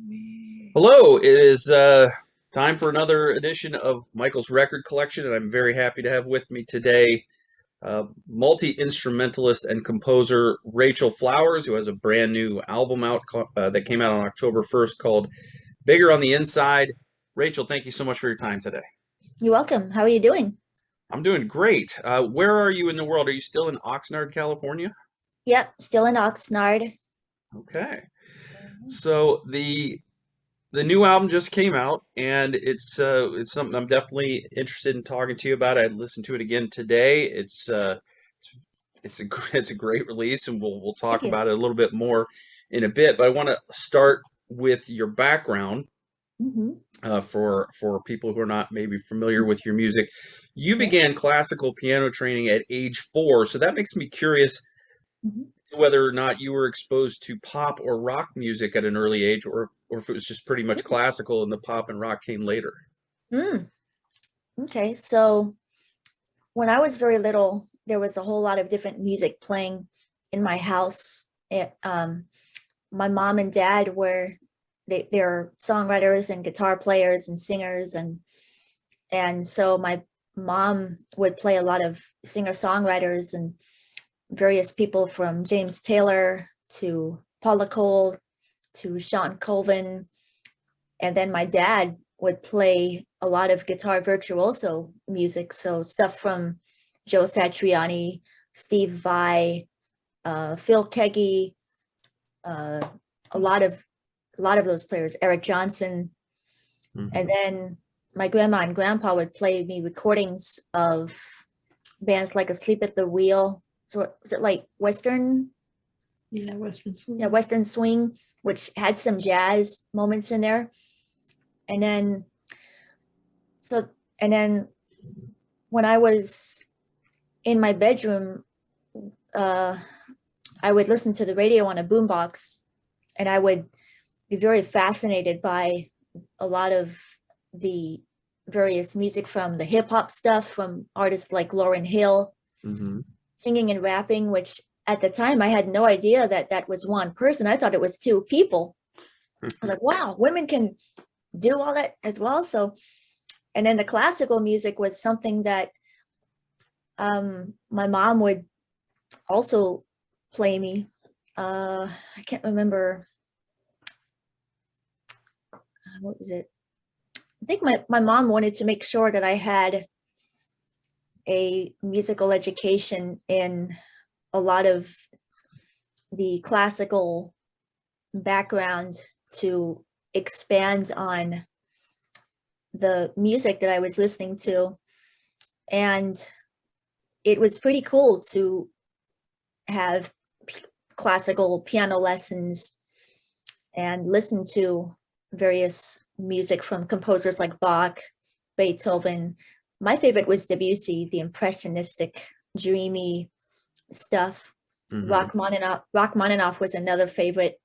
Hello, it is time for another edition of Michael's Record Collection, and I'm very happy to have with me today multi-instrumentalist and composer Rachel Flowers, who has a brand new album out that came out on October 1st called Bigger on the Inside. Rachel, thank you so much for your time today. You're welcome. How are you doing? I'm doing great. Where are you in the world? Are you still in Oxnard, California? Yep, still in Oxnard. Okay. So the new album just came out, and it's something I'm definitely interested in talking to you about. I listened to it again today. It's a great release, and we'll Thank talk you. about it a little bit more in a bit. But I want to start with your background hmm for people who are not maybe familiar with your music. You Yeah. began classical piano training at age 4, so that makes me curious hmm whether or not you were exposed to pop or rock music at an early age, or if it was just pretty much classical and the pop and rock came later. Mm. Okay, so when I was very little, there was a whole lot of different music playing in my house. My mom and dad they're songwriters and guitar players and singers, and so my mom would play a lot of singer-songwriters and various people from James Taylor to Paula Cole to Sean Colvin. And then my dad would play a lot of guitar virtuoso music. So stuff from Joe Satriani, Steve Vai, Phil Keggy, uh, a lot of those players, Eric Johnson. And Hmm. then my grandma and grandpa would play me recordings of bands like Asleep at the Wheel. So is it like Western? Yeah, Western Yeah, Swing. Western Swing, which had some jazz moments in there. And then so and then when I was in my bedroom, uh, I would listen to the radio on a boombox, and I would be very fascinated by a lot of the various music from the hip hop stuff from artists like Lauryn Hill, Hmm. singing and rapping, which at the time I had no idea that that was one person. I thought it was two people. I was like, wow, women can do all that as well. So, and then the classical music was something that my mom would also play me. I can't remember what was it. I think my mom wanted to make sure that I had a musical education in a lot of the classical background to expand on the music that I was listening to. And it was pretty cool to have classical piano lessons and listen to various music from composers like Bach, Beethoven. My favorite was Debussy, the impressionistic, dreamy stuff. Hmm. Rachmaninoff was another favorite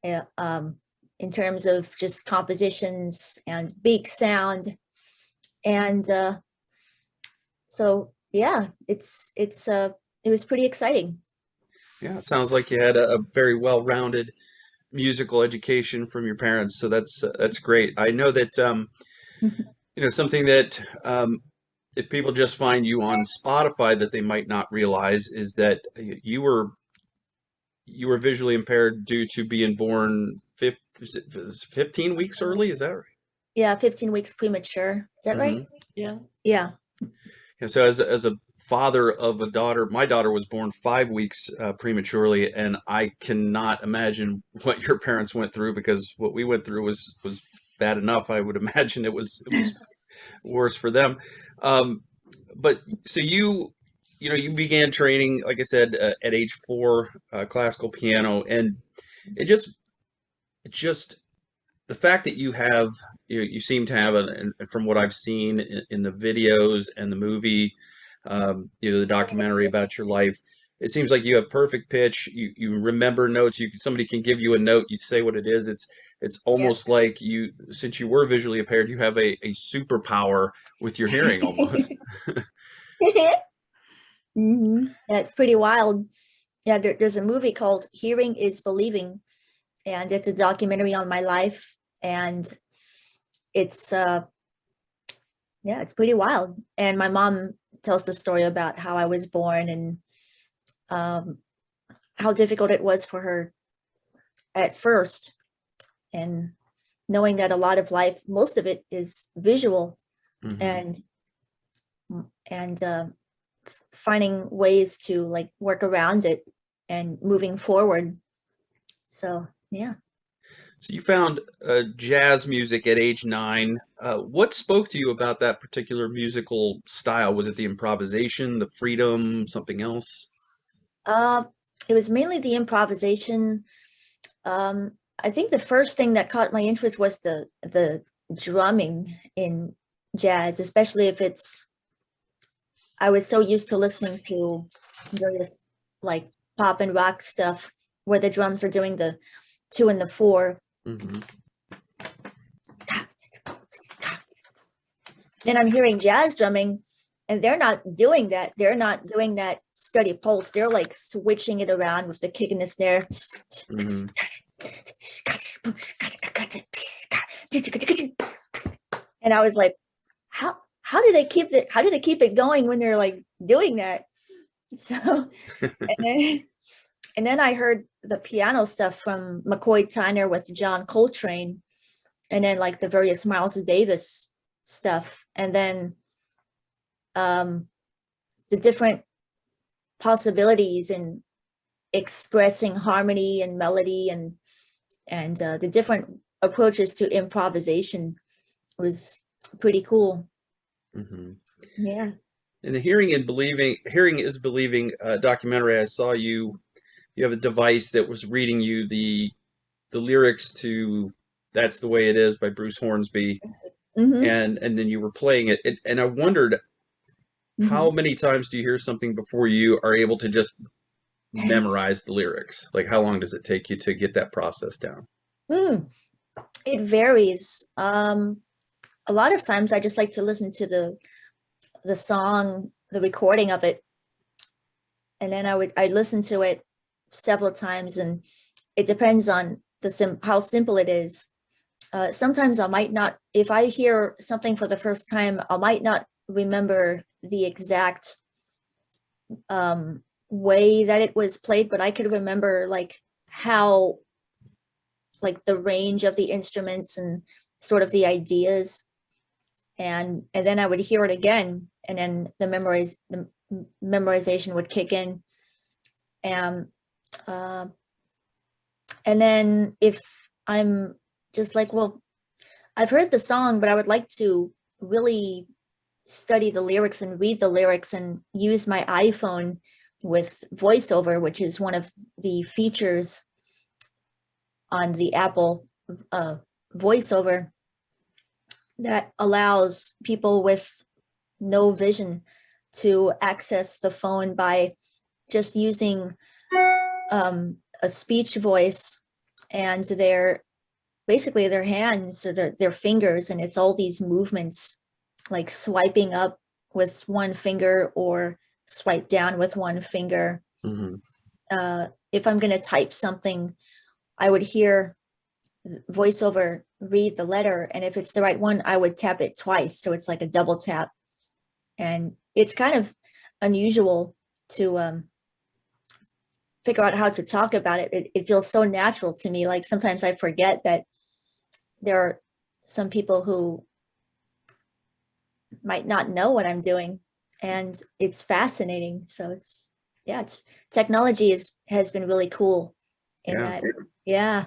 uh, um, in terms of just compositions and beat sound. And so, yeah, it was pretty exciting. Yeah, it sounds like you had a very well-rounded musical education from your parents, so that's great. I know that something that if people just find you on Spotify that they might not realize is that you were visually impaired due to being born 15 weeks early. Is that right? Yeah, 15 weeks premature. Is that right? Hmm. Yeah. Yeah. Yeah, so as a father of a daughter, my daughter was born 5 weeks prematurely, and I cannot imagine what your parents went through because what we went through was bad enough. I would imagine it was worse for them. Um, but so you began training, like I said, at age 4, classical piano, and it just the fact that you seem to have and from what I've seen in the videos and the movie, the documentary about your life, it seems like you have perfect pitch. You remember notes. Somebody can give you a note, you say what it is. It's Yeah. almost like since you were visually impaired, you have a superpower with your hearing almost. Yeah, it's pretty wild. Yeah, there's a movie called Hearing is Believing, and it's a documentary on my life, and it's yeah, it's pretty wild. And my mom tells the story about how I was born, and um, how difficult it was for her at first, and knowing that a lot of life, most of it is visual, Hmm. and and finding ways to like work around it and moving forward. So yeah. So you found jazz music at age 9. What spoke to you about that particular musical style? Was it the improvisation, the freedom, something else? Uh, it was mainly the improvisation. I think the first thing that caught my interest was the drumming in jazz, especially if it's, I was so used to listening to various like pop and rock stuff where the drums are doing the 2 and the 4. Hmm. Then I'm hearing jazz drumming, and they're not doing that. They're not doing that steady pulse. They're like switching it around with the kick and the snare. Hmm. And I was like, how did they keep it? How did they keep it going when they're like doing that? So, and then and then I heard the piano stuff from McCoy Tyner with John Coltrane, and then like the various Miles Davis stuff, and then um, the different possibilities in expressing harmony and melody, and the different approaches to improvisation was pretty cool. Hmm. Yeah. In the Hearing is Believing documentary, I saw you have a device that was reading you the lyrics to "That's the Way It Is" by Bruce Hornsby, Mm-hmm. and then you were playing it, and I wondered how Mm-hmm. many times do you hear something before you are able to just memorize the lyrics? Like, how long does it take you to get that process down? Mm, it varies. A lot of times I just like to listen to the song, the recording of it, and then I listen to it several times, and it depends on how simple it is. Sometimes I might not, if I hear something for the first time, I might not remember the exact way that it was played, but I could remember like how, like the range of the instruments and sort of the ideas, and then I would hear it again, and then the memorization would kick in, and uh, and then if I'm just like, well, I've heard the song, but I would like to really study the lyrics and read the lyrics and use my iPhone with voiceover, which is one of the features on the Apple uh, voiceover that allows people with no vision to access the phone by just using a speech voice and basically their hands or their fingers, and it's all these movements like swiping up with one finger or swipe down with one finger. Hmm. If I'm going to type something, I would hear voiceover read the letter, and if it's the right one, I would tap it twice, so it's like a double tap. And it's kind of unusual to figure out how to talk about it. It feels so natural to me. Like sometimes I forget that there are some people who might not know what I'm doing, and it's fascinating. So it's, yeah, it's, technology has been really cool in Yeah. that. Yeah.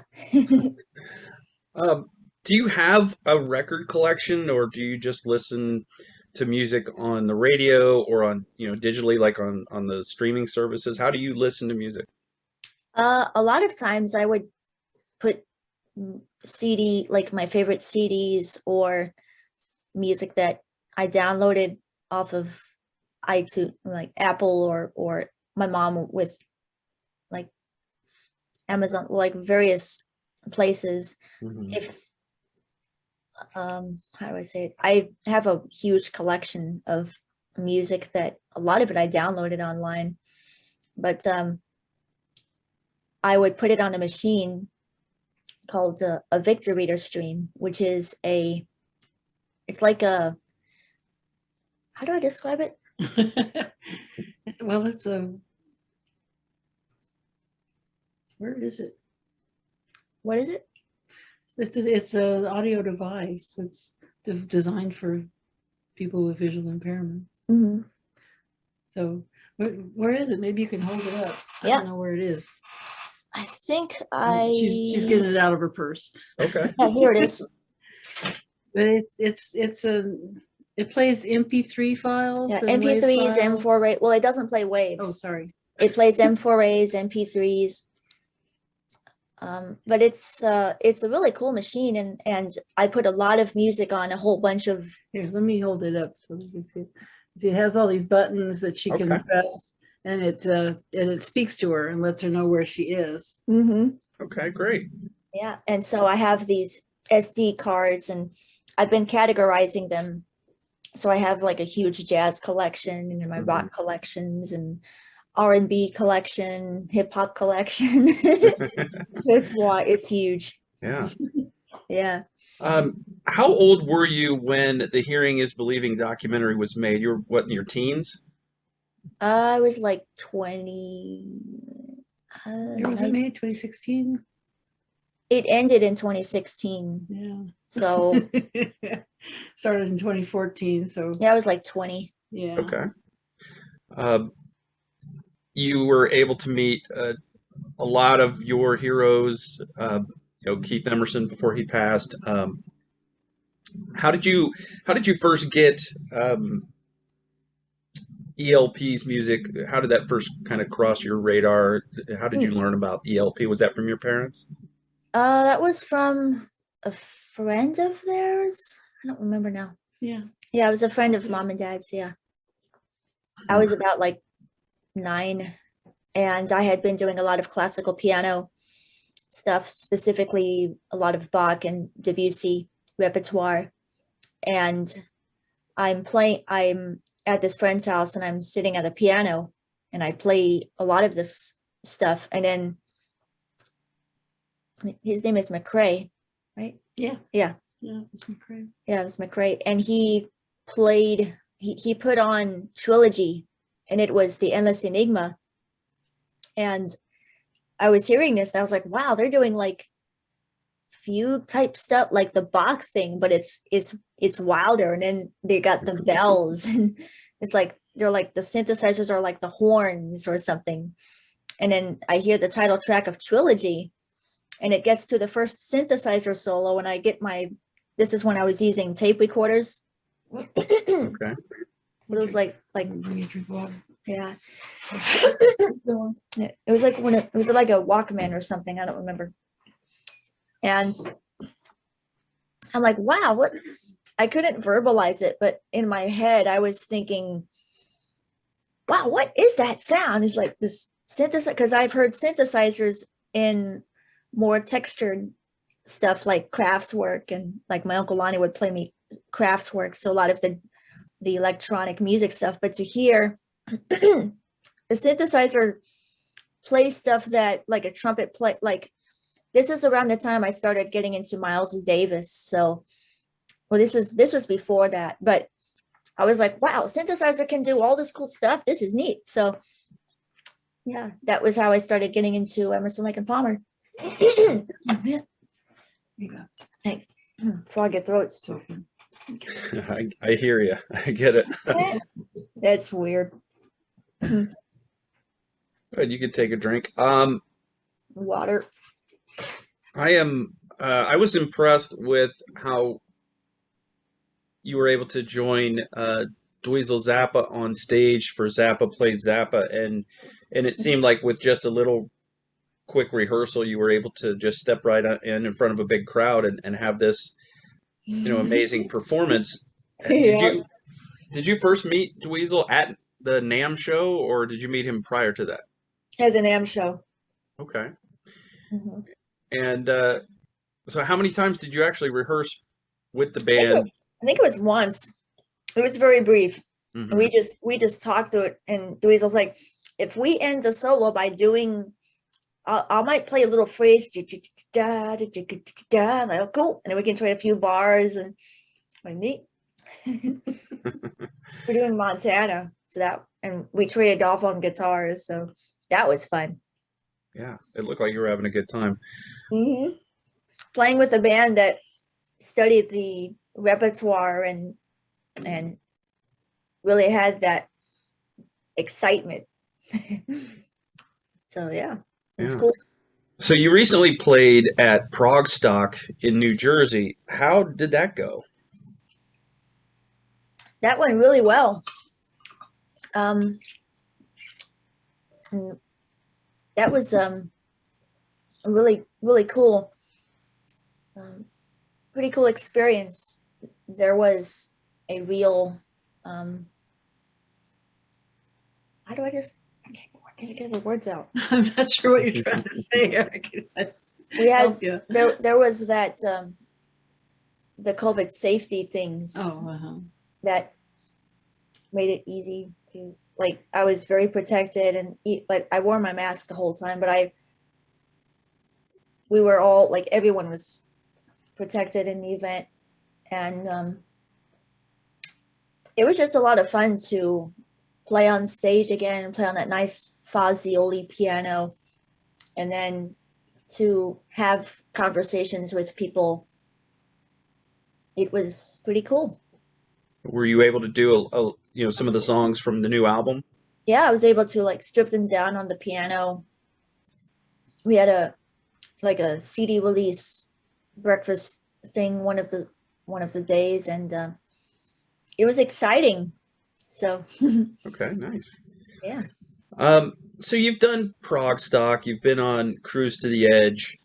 Um, do you have a record collection, or do you just listen to music on the radio or on, digitally, like on the streaming services? How do you listen to music? A lot of times I would put CD, like my favorite CDs or music that I downloaded off of iTunes, like Apple, or my mom with like Amazon, like various places. Hmm. If how do I say it? I have a huge collection of music that a lot of it I downloaded online, but I would put it on a machine called a Victor Reader stream, which is it's like how do I describe it? Well, it's where is it? What is it? It's an audio device that's designed for people with visual impairments. Mm-hmm. So where is it? Maybe you can hold it up. I Yeah. don't know where it is. I think She's getting it out of her purse. Okay. Yeah, here it is. But it plays MP3 files. Yeah, and WAV MP3s, files. M4A. Well, it doesn't play waves. Oh, sorry. It plays M4As, MP3s. But it's a really cool machine, and I put a lot of music on a whole bunch of. Here, let me hold it up so you can see. See, it has all these buttons that she can press, and it speaks to her and lets her know where she is. Mm-hmm. Okay, great. Yeah, and so I have these SD cards, and I've been categorizing them. So I have like a huge jazz collection and my rock collections and R&B collection, hip hop collection. It's huge. Yeah. Yeah. How old were you when the Hearing is Believing documentary was made? You were what, in your teens? I was like 20. Was it made 2016? It ended in 2016. Yeah. So started in 2014. So yeah, I was like 20. Yeah. Okay. You were able to meet a lot of your heroes. Keith Emerson before he passed. How did you first get ELP's music? How did that first kind of cross your radar? How did you learn about ELP? Was that from your parents? That was from a friend of theirs. I don't remember now. Yeah. Yeah, it was a friend of mom and dad's. Yeah. I was about like 9, and I had been doing a lot of classical piano stuff, specifically a lot of Bach and Debussy repertoire. And I'm at this friend's house and I'm sitting at a piano and I play a lot of this stuff. And then his name is McCrae, right? Yeah. Yeah. Yeah, it's McCrae. Yeah, it was McCrae. And he put on Trilogy, and it was the Endless Enigma. And I was hearing this and I was like, wow, they're doing like fugue type stuff, like the Bach thing, but it's wilder. And then they got the bells, and it's like they're like the synthesizers are like the horns or something. And then I hear the title track of Trilogy, and it gets to the first synthesizer solo, and I get this is when I was using tape recorders. Okay. It was like Bring you a drink of water. yeah. It was like it was like a Walkman or something. I don't remember. And I'm like, wow, what? I couldn't verbalize it, but in my head, I was thinking, wow, what is that sound? It's like this synthesizer, because I've heard synthesizers in more textured stuff like Kraftwerk, and like my Uncle Lonnie would play me Kraftwerk, so a lot of the electronic music stuff. But to hear the synthesizer play stuff that like a trumpet play, like this is around the time I started getting into Miles Davis. So, well, this was before that, but I was like, wow, synthesizer can do all this cool stuff. This is neat. So yeah, that was how I started getting into Emerson, Lake and Palmer. Thanks. Frog your throats. I hear you. I get it. That's weird. Good, you could take a drink. Water. I was impressed with how you were able to join Dweezil Zappa on stage for Zappa Plays Zappa, and it seemed like with just a little quick rehearsal, you were able to just step right in front of a big crowd and have this, amazing performance. Yeah. Did you first meet Dweezil at the NAMM show, or did you meet him prior to that? At the NAMM show. Okay. Mm-hmm. And so how many times did you actually rehearse with the band? I think it was once. It was very brief. Mm-hmm. We just talked through it, and Dweezil's like, if we end the solo by doing I might play a little phrase, da, da, da, da, da, da, I'm like, oh, cool. And then we can trade a few bars and like neat. We're doing Montana, and we traded off on guitars, so that was fun. Yeah, it looked like you were having a good time. Hmm. Playing with a band that studied the repertoire and really had that excitement. So yeah, it was Yeah. cool. So you recently played at Progstock in New Jersey. How did that go? That went really well. Um, that was really really cool. Um, Pretty cool experience. There was a real um, how do I just I can't get the words out. I'm not sure what you're trying to say. We had Help you. there was that the COVID safety things that made it easy to like I was very protected and like I wore my mask the whole time, but we were all like everyone was protected in the event, and it was just a lot of fun to play on stage again and play on that nice Fazioli piano, and then to have conversations with people. It was pretty cool. Were you able to do some of the songs from the new album? Yeah, I was able to like strip them down on the piano. We had a CD release breakfast thing one of the days, and it was exciting. So Okay, nice. yeah. So you've done Progstock, you've been on Cruise to the Edge.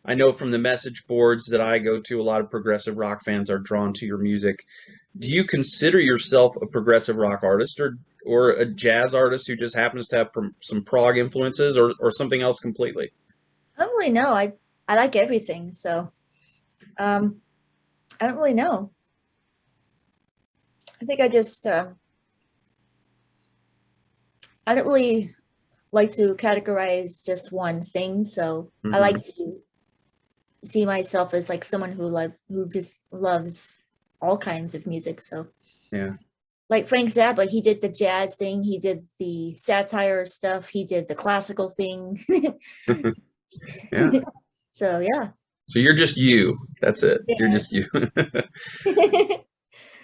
I know from the message boards that I go to, a lot of progressive rock fans are drawn to your music. Do you consider yourself a progressive rock artist or a jazz artist who just happens to have some prog influences or something else completely? I don't really know. I like everything, so um, I don't really know. I think I don't really like to categorize just one thing. So I Hmm. like to see myself as like someone who just loves all kinds of music. So Yeah. like Frank Zappa, he did the jazz thing, he did the satire stuff, he did the classical thing. Yeah. So yeah. So you're just you. That's it. You're Yeah. just you.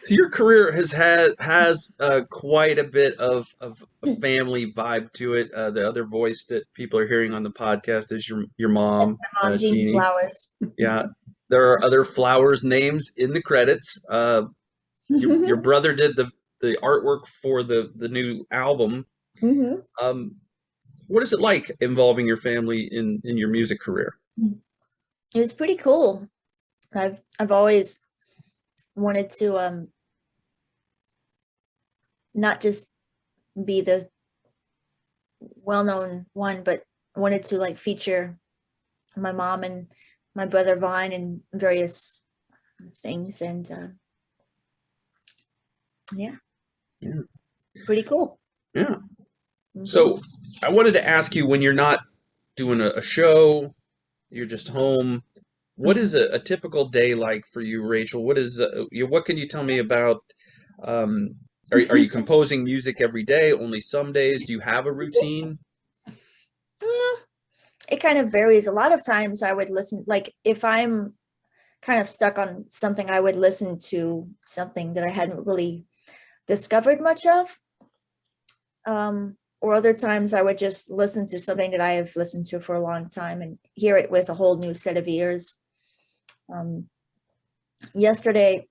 So your career has quite a bit of a family vibe to it. The other voice that people are hearing on the podcast is your mom, Jeanie Jeanie. Flowers. Yeah, there are other Flowers names in the credits. Your Hmm. brother did the artwork for the new album. Um, what is it like involving your family in your music career? It was pretty cool. I've always wanted to not just be the well-known one, but wanted to like feature my mom and my brother Vine and various things, and yeah, Yeah, pretty cool. yeah. Hmm. So I wanted to ask you, when you're not doing a show, you're just home. What is a typical day like for you, Rachel? What can you tell me about? Um, are you composing music every day? Only some days? Do you have a routine? It kind of varies. A lot of times I would listen, like if I'm kind of stuck on something, I would listen to something that I hadn't really discovered much of. Or other times I would just listen to something that I have listened to for a long time and hear it with a whole new set of ears. Um, Yesterday,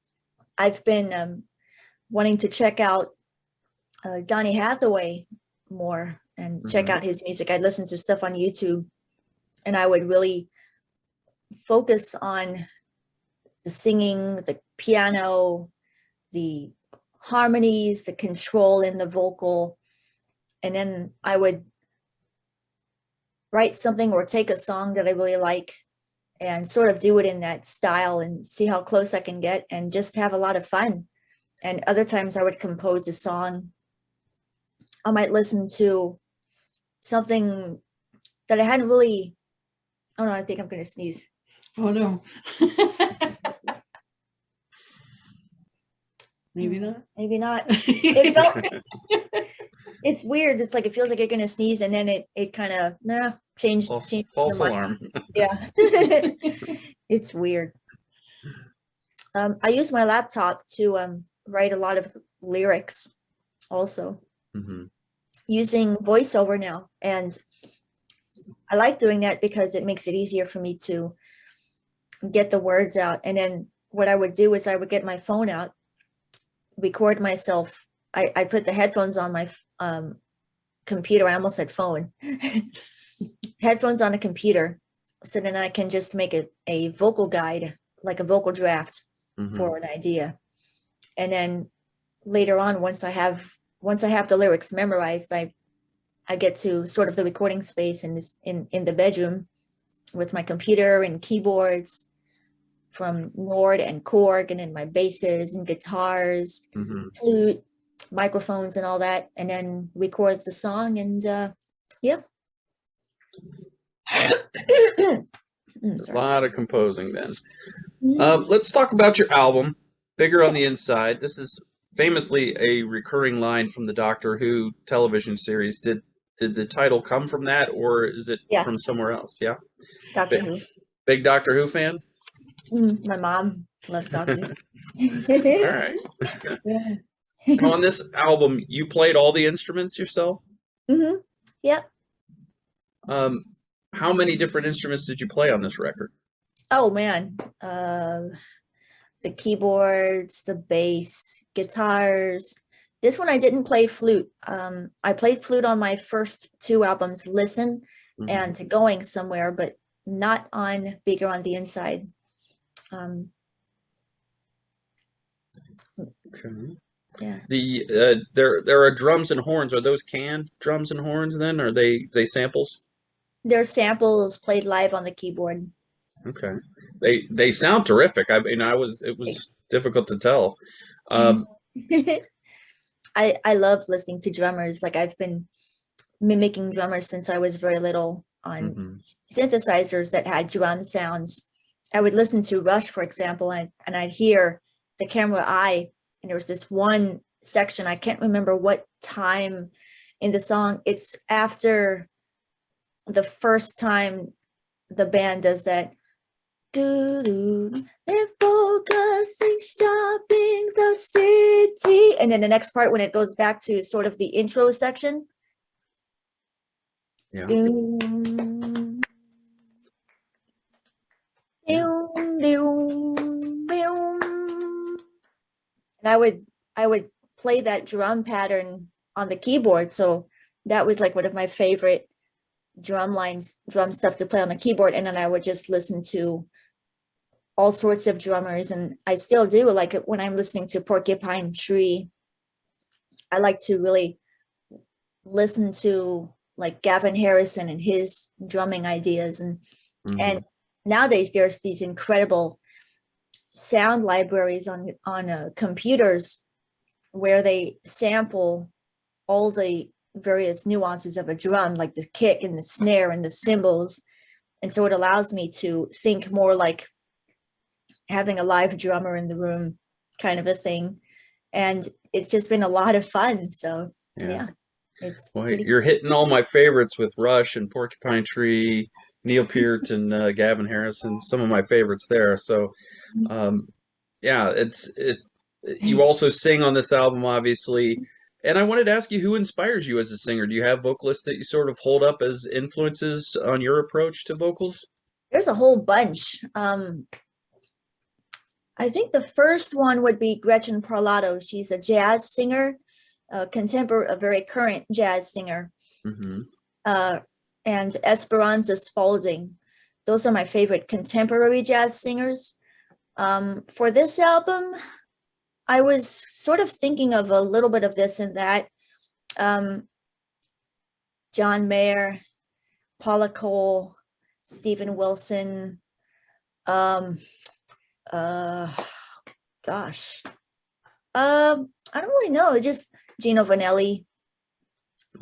I've been wanting to check out Donny Hathaway more and check Hmm. out his music. I'd listen to stuff on YouTube and I would really focus on the singing, the piano, the harmonies, the control in the vocal. And then I would write something or take a song that I really like and sort of do it in that style and see how close I can get and just have a lot of fun. And other times I would compose a song. I might listen to something that I hadn't really. Oh no, I think I'm gonna sneeze. Oh no. Maybe not. Maybe not. It felt. It's weird. It's like it feels like you're gonna sneeze, and then it kind of changed the False mind. alarm. Yeah. It's weird. I use my laptop to write a lot of lyrics also, using voiceover now. And I like doing that because it makes it easier for me to get the words out. And then what I would do is I would get my phone out, record myself. I put the headphones on my computer. I almost said phone. Headphones on a computer. So then I can just make a vocal guide, like a vocal draft for an idea. And then later on, once I have the lyrics memorized, I get to sort of the recording space in the bedroom with my computer and keyboards from Nord and Korg, and then my basses and guitars, flute, microphones, and all that, and then record the song. And yeah. A lot of composing then. Let's talk about your album, Bigger on the Inside. This is famously a recurring line from the Doctor Who television series. Did the title come from that, or is it from somewhere else? Yeah. Doctor Who. Big Doctor Who fan? My mom loves Doctor Who. All right. Yeah. On this album, you played all the instruments yourself? Yep. How many different instruments did you play on this record? Oh man, the keyboards, the bass, guitars. This one I didn't play flute. I played flute on my first two albums, Listen and Going Somewhere, but not on Bigger on the Inside. Okay. Yeah. There are drums and horns. Are those canned drums and horns then? Or are they samples? They're samples played live on the keyboard. Okay. They sound terrific. I mean, it was difficult to tell. I love listening to drummers. Like I've been mimicking drummers since I was very little on synthesizers that had drum sounds. I would listen to Rush, for example, and I'd hear the camera eye, and there was this one section, I can't remember what time in the song. It's after the first time the band does that. They're focusing, shopping the city. And then the next part, when it goes back to sort of the intro section. Yeah. And I would play that drum pattern on the keyboard. So that was like one of my favorite drum stuff to play on the keyboard. And then I would just listen to all sorts of drummers, and I still do. Like when I'm listening to Porcupine Tree, I like to really listen to like Gavin Harrison and his drumming ideas. And nowadays there's these incredible sound libraries on computers where they sample all the various nuances of a drum, like the kick and the snare and the cymbals. And so it allows me to think more like having a live drummer in the room kind of a thing. And it's just been a lot of fun. So yeah, it's you're hitting all my favorites with Rush and Porcupine Tree, Neil Peart and Gavin Harrison, some of my favorites there. So yeah, you also sing on this album, obviously. And I wanted to ask you, who inspires you as a singer? Do you have vocalists that you sort of hold up as influences on your approach to vocals? There's a whole bunch. I think the first one would be Gretchen Parlato. She's a jazz singer, a very current jazz singer. And Esperanza Spalding. Those are my favorite contemporary jazz singers. For this album, I was sort of thinking of a little bit of this and that. John Mayer, Paula Cole, Stephen Wilson, gosh, I don't really know. Just Gino Vanelli,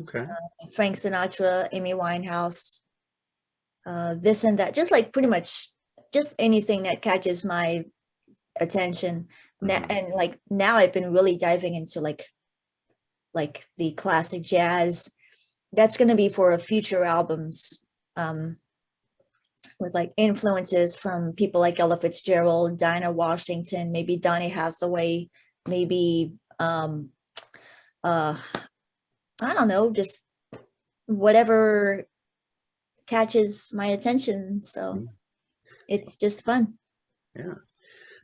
okay, Frank Sinatra, Amy Winehouse. this and that, just like pretty much just anything that catches my attention. And like now I've been really diving into like the classic jazz. That's going to be for future albums, with like influences from people like Ella Fitzgerald, Dinah Washington, maybe Donny Hathaway, maybe I don't know, just whatever catches my attention. So it's just fun. Yeah.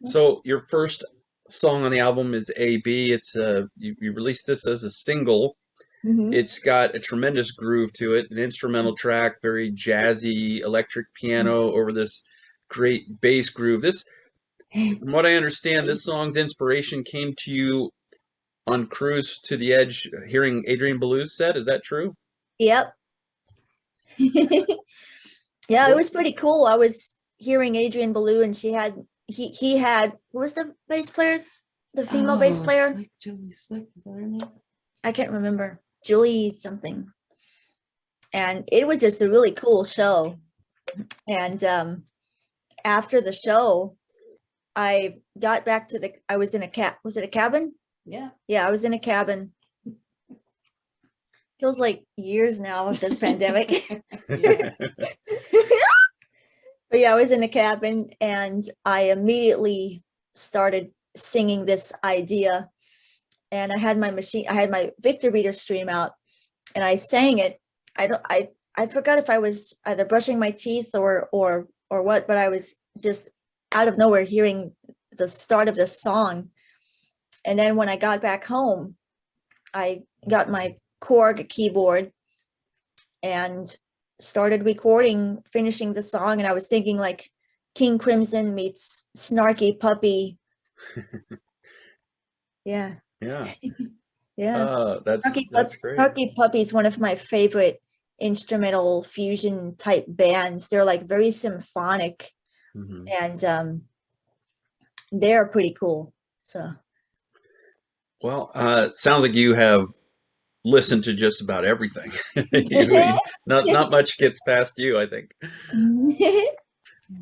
So your first song on the album is AB. It's you released this as a single. It's got a tremendous groove to it, an instrumental track, very jazzy electric piano over this great bass groove. This, from what I understand, this song's inspiration came to you on Cruise to the Edge, hearing Adrian Belew's set. Is that true? Yep. Yeah, it was pretty cool. I was hearing Adrian Belew, and he had, who was the bass player? The female bass player? Julie Slick, is that her name? I can't remember. Julie something. And it was just a really cool show. And after the show, I got back to I was in was it a cabin? Yeah. Yeah, I was in a cabin. Feels like years now of this pandemic. But yeah, I was in a cabin, and I immediately started singing this idea. And I had my Victor Reader stream out, and I sang it. I forgot if I was either brushing my teeth or what, but I was just out of nowhere hearing the start of this song. And then when I got back home, I got my Korg keyboard and started finishing the song. And I was thinking like King Crimson meets Snarky Puppy. Yeah. Yeah. Yeah. That's great. Snarky Puppy is one of my favorite instrumental fusion type bands. They're like very symphonic, and they're pretty cool. So, well, it sounds like you have listened to just about everything. Not much gets past you, I think.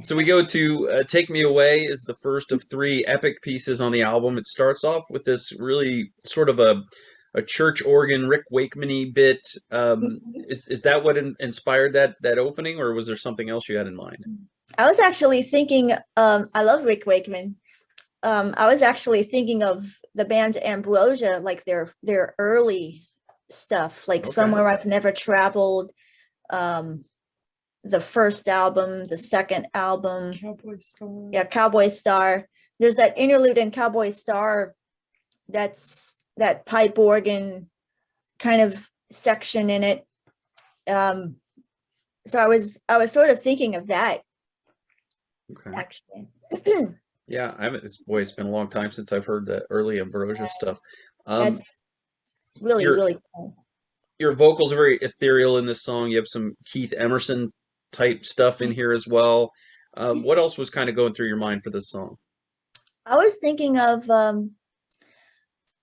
So we go to Take Me Away is the first of three epic pieces on the album. It starts off with this really sort of a church organ, Rick Wakeman-y bit. Is that what inspired that opening, or was there something else you had in mind? I was actually thinking, I love Rick Wakeman. I was actually thinking of the band Ambrosia, like their early stuff, like Somewhere I've Never Traveled, the first album, the second album. Cowboy Star. Yeah, Cowboy Star. There's that interlude in Cowboy Star, that's that pipe organ kind of section in it. So I was sort of thinking of that. Actually. Yeah, it's been a long time since I've heard the early Ambrosia stuff. That's really cool. Your vocals are very ethereal in this song. You have some Keith Emerson type stuff in here as well. What else was kind of going through your mind for this song? I was thinking of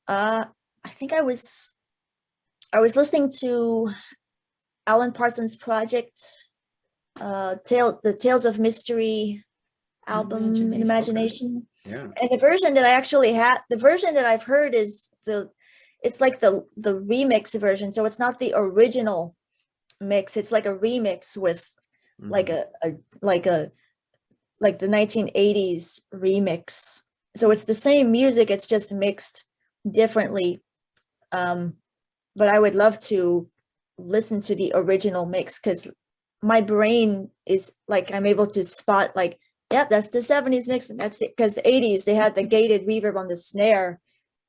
I think I was listening to Alan Parsons Project, the Tales of Mystery album in Imagination. Yeah. And the version that I've heard is it's like the remix version. So it's not the original mix. It's like a remix with like the 1980s remix. So it's the same music, it's just mixed differently. But I would love to listen to the original mix, because my brain is like, I'm able to spot like, yep, that's the 70s mix, and that's it. Because the 80s, they had the gated reverb on the snare,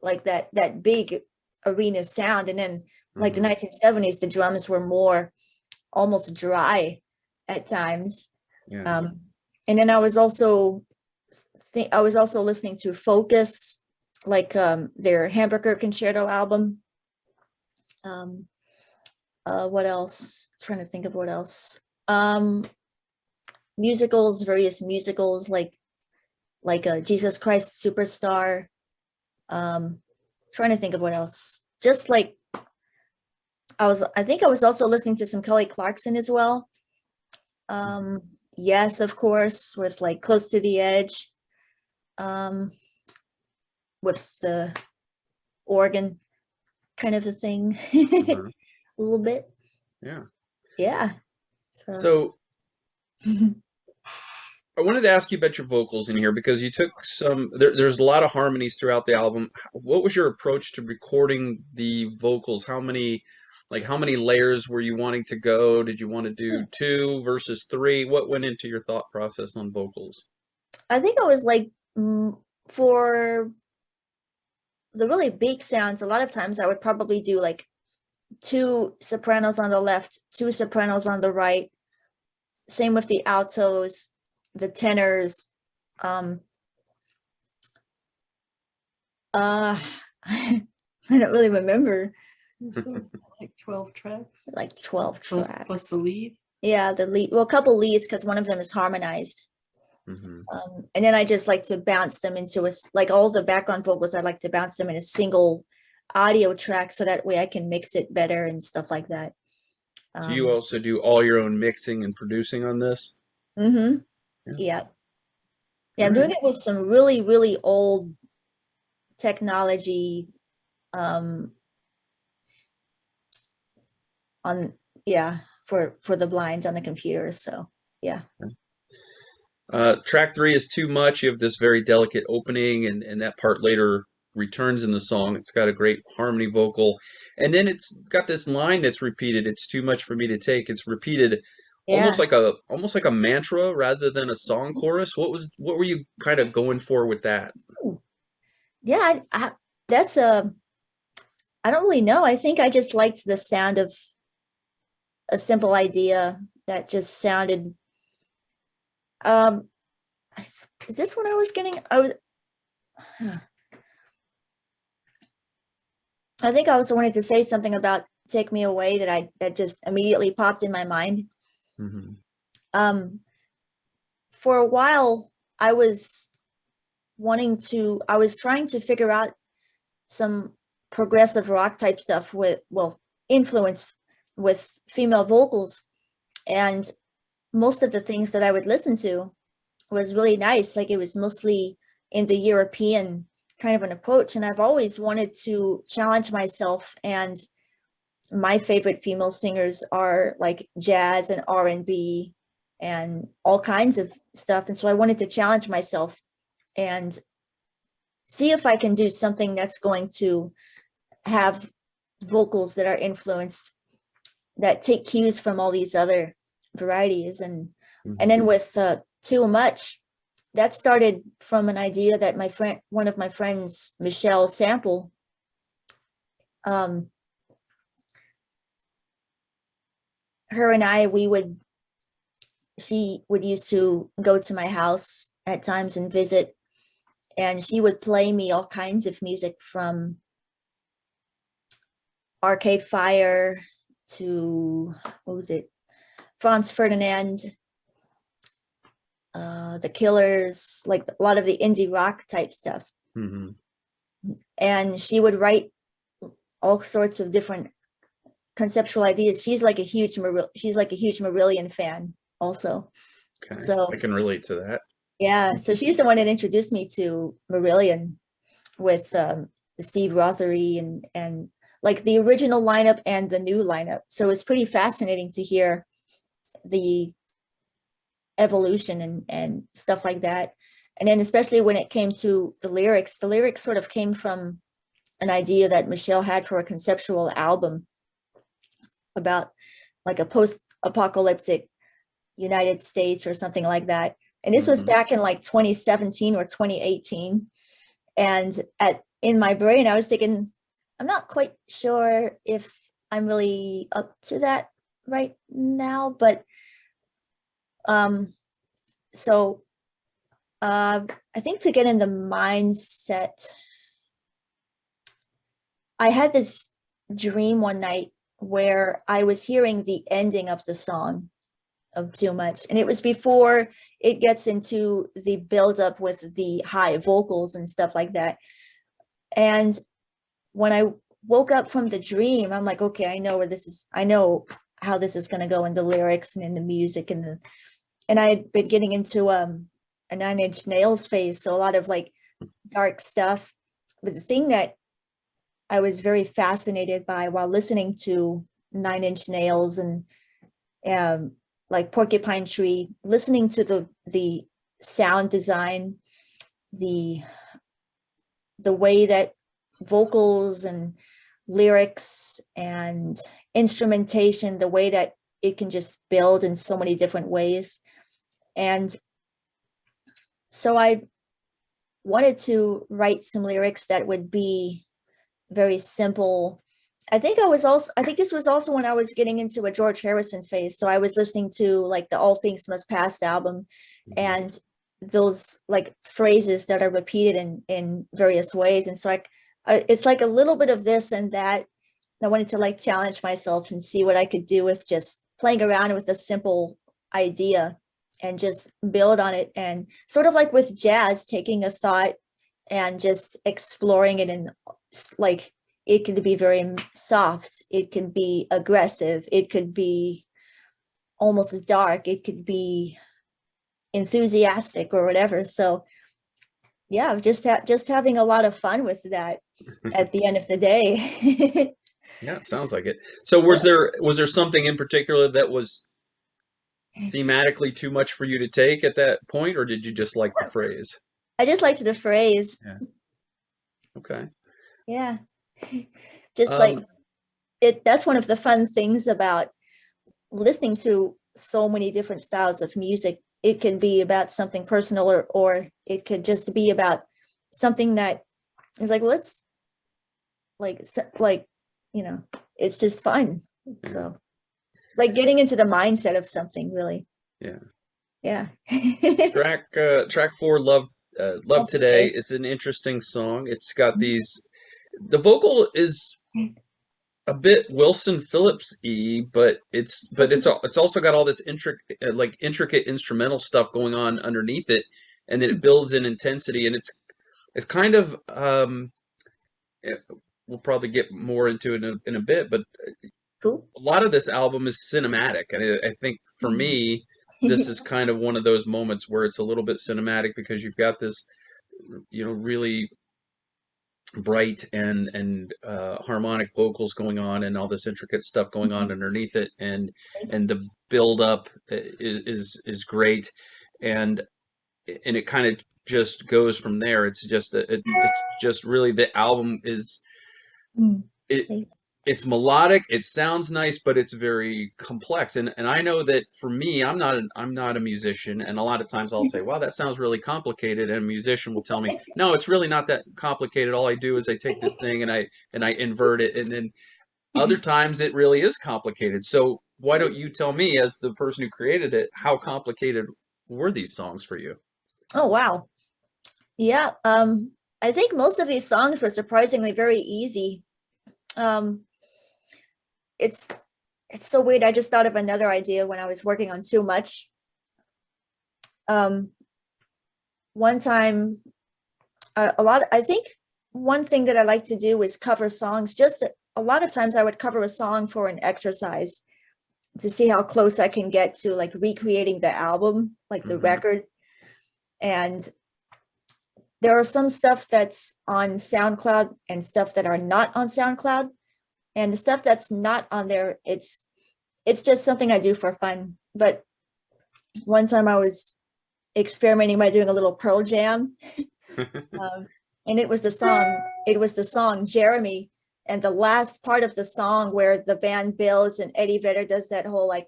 like that big arena sound. And then like the 1970s, the drums were more almost dry at times. Yeah. And then I was also listening to Focus, like their Hamburger Concerto album. What else? I'm trying to think of what else. Various musicals like Jesus Christ Superstar. Trying to think of what else. Just like I think I was also listening to some Kelly Clarkson as well. Yes, of course, with like Close to the Edge, um, with the organ kind of a thing, a little bit. Yeah. Yeah. So I wanted to ask you about your vocals in here because you took there's a lot of harmonies throughout the album. What was your approach to recording the vocals? How many layers were you wanting to go? Did you want to do two versus three? What went into your thought process on vocals? I think I was like, for the really big sounds, a lot of times I would probably do like 2 sopranos on the left, 2 sopranos on the right. Same with the altos, the tenors. I don't really remember. Like 12 tracks. Like 12 plus, tracks. plus the lead. Yeah, the lead. Well, a couple leads because one of them is harmonized. And then I just like to bounce them into like all the background vocals. I like to bounce them in a single audio track so that way I can mix it better and stuff like that. So you also do all your own mixing and producing on this? Yeah. Yeah, I'm doing it with some really, really old technology on for the blinds on the computer. So yeah. Track 3 is Too Much. You have this very delicate opening, and that part later returns in the song. It's got a great harmony vocal. And then it's got this line that's repeated. It's too much for me to take. It's repeated Yeah. almost like a mantra rather than a song chorus. What were you kind of going for with that? Yeah, that's I don't really know. I think I just liked the sound of a simple idea that just sounded is this what I was getting? I think I was wanting to say something about Take Me Away that just immediately popped in my mind. For a while I was trying to figure out some progressive rock type stuff influenced with female vocals, and most of the things that I would listen to was really nice. Like it was mostly in the European kind of an approach, and I've always wanted to challenge myself, and my favorite female singers are like jazz and R&B and all kinds of stuff, and so I wanted to challenge myself and see if I can do something that's going to have vocals that are influenced, that take cues from all these other varieties. And then with Too Much, that started from an idea that one of my friends, Michelle Sample, her and I, she would used to go to my house at times and visit, and she would play me all kinds of music from Arcade Fire to, what was it? Franz Ferdinand, The Killers, like a lot of the indie rock type stuff. And she would write all sorts of different conceptual ideas. She's like a huge Marillion fan also. Okay. So I can relate to that. Yeah, so she's the one that introduced me to Marillion with the Steve Rothery and like the original lineup and the new lineup. So it's pretty fascinating to hear the evolution and stuff like that. And then especially when it came to the lyrics sort of came from an idea that Michelle had for a conceptual album about like a post-apocalyptic United States or something like that. And this was back in like 2017 or 2018. And in my brain, I was thinking, I'm not quite sure if I'm really up to that right now, but so I think to get in the mindset, I had this dream one night where I was hearing the ending of the song of Too Much, and it was before it gets into the buildup with the high vocals and stuff like that. And when I woke up from the dream, I'm like, okay, I know where this is. I know how this is going to go in the lyrics and in the music and I had been getting into a Nine Inch Nails phase, so a lot of like dark stuff. But the thing that I was very fascinated by while listening to Nine Inch Nails and um, like Porcupine Tree, listening to the sound design, the way that vocals and lyrics and instrumentation, the way that it can just build in so many different ways. And so I wanted to write some lyrics that would be very simple. I think this was also when I was getting into a George Harrison phase. So I was listening to like the All Things Must Pass album, and those like phrases that are repeated in various ways. And so it's like a little bit of this and that. I wanted to like challenge myself and see what I could do with just playing around with a simple idea and just build on it. And sort of like with jazz, taking a thought and just exploring it, and like it could be very soft, it could be aggressive, it could be almost dark, it could be enthusiastic or whatever. So yeah, just having a lot of fun with that at the end of the day. Yeah, it sounds like it. So was there something in particular that was thematically too much for you to take at that point, or did you just like the phrase? I just liked the phrase. Yeah. Okay. Yeah. Just like Um, that's one of the fun things about listening to so many different styles of music. It could be about something personal, or it could just be about something that is like, well, it's like, it's just fun. yeah. So like getting into the mindset of something, really. Yeah. Yeah. Track four, Love Today Okay. is an interesting song. It's got the vocal is a bit Wilson Phillips-y, but it's also got all this intricate instrumental stuff going on underneath it, and then it builds in intensity, and it's kind of eh, we'll probably get more into it in a bit, but Cool. a lot of this album is cinematic, and I think for me, this is kind of one of those moments where it's a little bit cinematic because you've got this, really bright and harmonic vocals going on, and all this intricate stuff going on underneath it, and the build up is great, and it kind of just goes from there. It's just really the album is Mm. it Thanks. it's melodic, it sounds nice, but it's very complex. And I know that for me, I'm not a musician, and a lot of times I'll say, "Wow, that sounds really complicated," and a musician will tell me, "No, it's really not that complicated. All I do is I take this thing and I invert it." And then other times it really is complicated. So why don't you tell me, as the person who created it, how complicated were these songs for you? Oh, wow. Yeah. I think most of these songs were surprisingly very easy. Um, it's it's so weird. I just thought of another idea when I was working on Too Much. Um, one time, I think one thing that I like to do is cover songs. Just a lot of times I would cover a song for an exercise to see how close I can get to like recreating the album, like the Hmm. record. And there are some stuff that's on SoundCloud and stuff that are not on SoundCloud. And the stuff that's not on there, it's just something I do for fun. But one time I was experimenting by doing a little Pearl Jam, and it was the song Jeremy, and the last part of the song where the band builds and Eddie Vedder does that whole like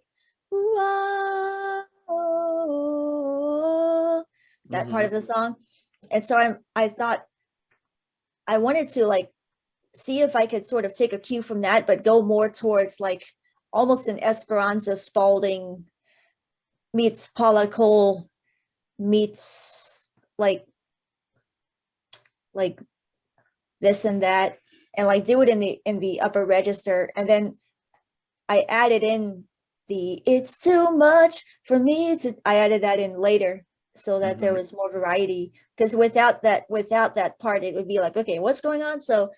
that part Hmm. of the song. And so I thought I wanted to like see if I could sort of take a cue from that, but go more towards like almost an Esperanza Spalding meets Paula Cole meets like this and that, and like do it in the upper register. And then I added in the "it's too much for me to," I added that in later so that there Hmm. was more variety, because without that part it would be like, okay, what's going on? So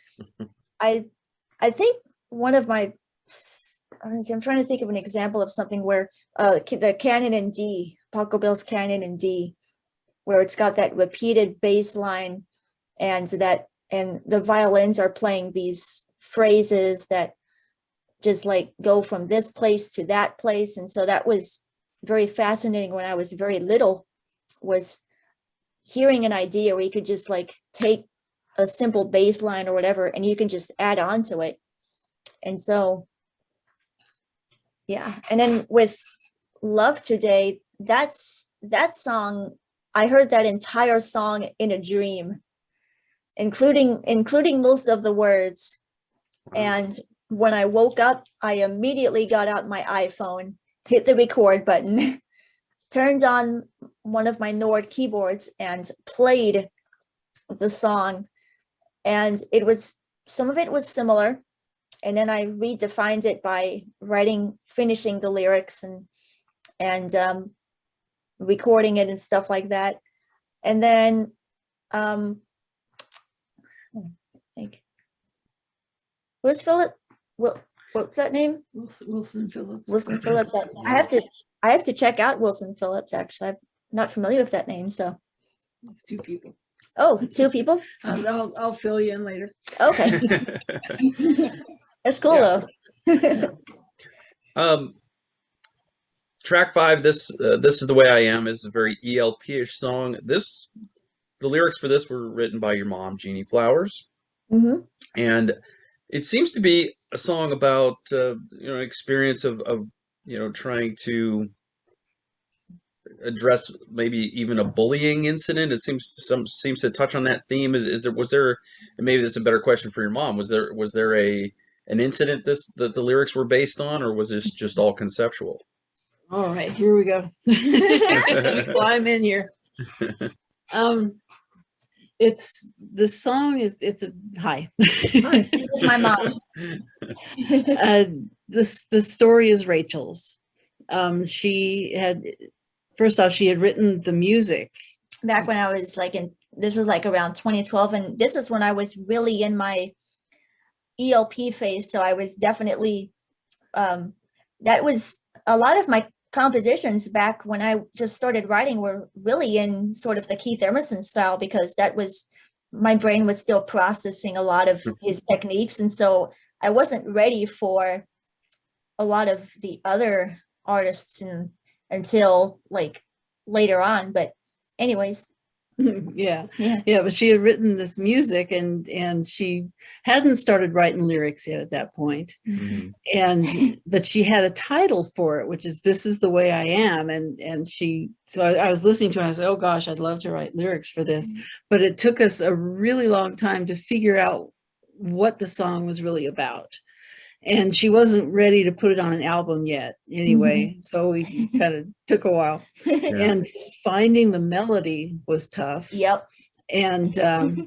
I I think one of my I'm trying to think of an example of something where the canon in D, Paco Bill's canon in D, where it's got that repeated bass line, and the violins are playing these phrases that just like go from this place to that place. And so that was very fascinating when I was very little, was hearing an idea where you could just like take a simple bass line or whatever, and you can just add on to it. And so, yeah. And then with Love Today, that song, I heard that entire song in a dream, including most of the words. And when I woke up, I immediately got out my iPhone, hit the record button, turned on one of my Nord keyboards and played the song. And some of it was similar. And then I redefined it by finishing the lyrics and recording it and stuff like that. And then I think Philip. What's that name? Wilson Phillips. Wilson Phillips. I have to check out Wilson Phillips. Actually, I'm not familiar with that name. So it's 2 people. Oh, 2 people. I'll fill you in later. Okay, that's cool though. Track 5. This is the way I am is a very ELP-ish song. The lyrics for this were written by your mom, Jeanie Flowers, and it seems to be a song about an experience of trying to address maybe even a bullying incident. It seems to touch on that theme. Was there, and maybe this is a better question for your mom, was there an incident that the lyrics were based on, or was this just all conceptual? All right, here we go. Climb in here. It's a hi. Hi, this is my mom. The story is Rachel's. She had written the music back when I was this was like around 2012, and this was when I was really in my ELP phase. So I was definitely that was a lot of my compositions back when I just started writing were really in sort of the Keith Emerson style, because my brain was still processing a lot of his techniques. And so I wasn't ready for a lot of the other artists until like later on. But anyways. Yeah. But she had written this music and she hadn't started writing lyrics yet at that point. But she had a title for it, which is This Is the Way I Am. So I was listening to it and I said, oh gosh, I'd love to write lyrics for this. But it took us a really long time to figure out what the song was really about. And she wasn't ready to put it on an album yet anyway. So we kind of took a while. And finding the melody was tough. Yep. And